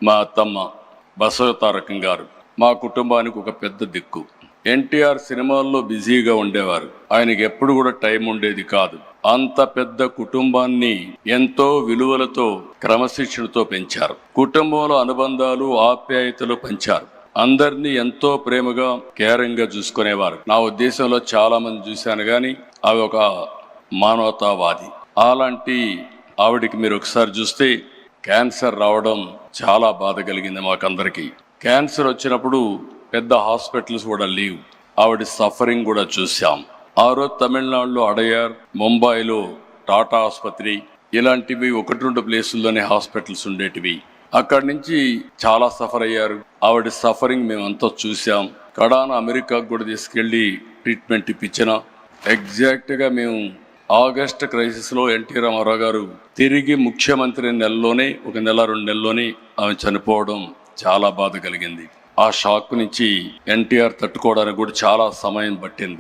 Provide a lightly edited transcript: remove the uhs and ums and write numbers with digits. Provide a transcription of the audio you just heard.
మా అత్తమ్మ బసవతారకం గారు మా కుటుంబానికి ఒక పెద్ద దిక్కు. ఎన్టీఆర్ సినిమాల్లో బిజీగా ఉండేవారు. ఆయనకి ఎప్పుడు కూడా టైం ఉండేది కాదు. అంత పెద్ద కుటుంబాన్ని ఎంతో విలువలతో క్రమశిక్షణతో పెంచారు. కుటుంబంలో అనుబంధాలు ఆప్యాయతలు పంచారు. అందరినీ ఎంతో ప్రేమగా కేరింగ్గా చూసుకునేవారు. నా ఉద్దేశంలో చాలా మంది చూశాను కానీ అవి ఒక మానవతావాది. అలాంటి ఆవిడికి మీరు ఒకసారి చూస్తే క్యాన్సర్ రావడం చాలా బాధ కలిగింది మాకందరికి. క్యాన్సర్ వచ్చినప్పుడు పెద్ద హాస్పిటల్స్ కూడా లేవు. ఆవిడ సఫరింగ్ కూడా చూసాం. ఆ రోజు తమిళనాడులో అడయార్, ముంబైలో టాటా ఆసుపత్రి, ఇలాంటివి 1-2 ప్లేసుల్లోనే హాస్పిటల్స్ ఉండేటివి. అక్కడి నుంచి చాలా సఫర్ అయ్యారు. ఆవిడ సఫరింగ్ మేమంతా చూసాం. కడాన అమెరికాకు కూడా తీసుకెళ్లి ట్రీట్మెంట్ ఇప్పించిన. ఎగ్జాక్ట్గా మేము ఆగస్ట్ క్రైసిస్లో ఎన్టీ రామారావు గారు తిరిగి ముఖ్యమంత్రి నెలలోనే 1 నెల 2 నెలల్లోనే ఆమె చనిపోవడం చాలా బాధ కలిగింది. ఆ షాక్ నుంచి ఎన్టీఆర్ తట్టుకోవడానికి కూడా చాలా సమయం పట్టింది.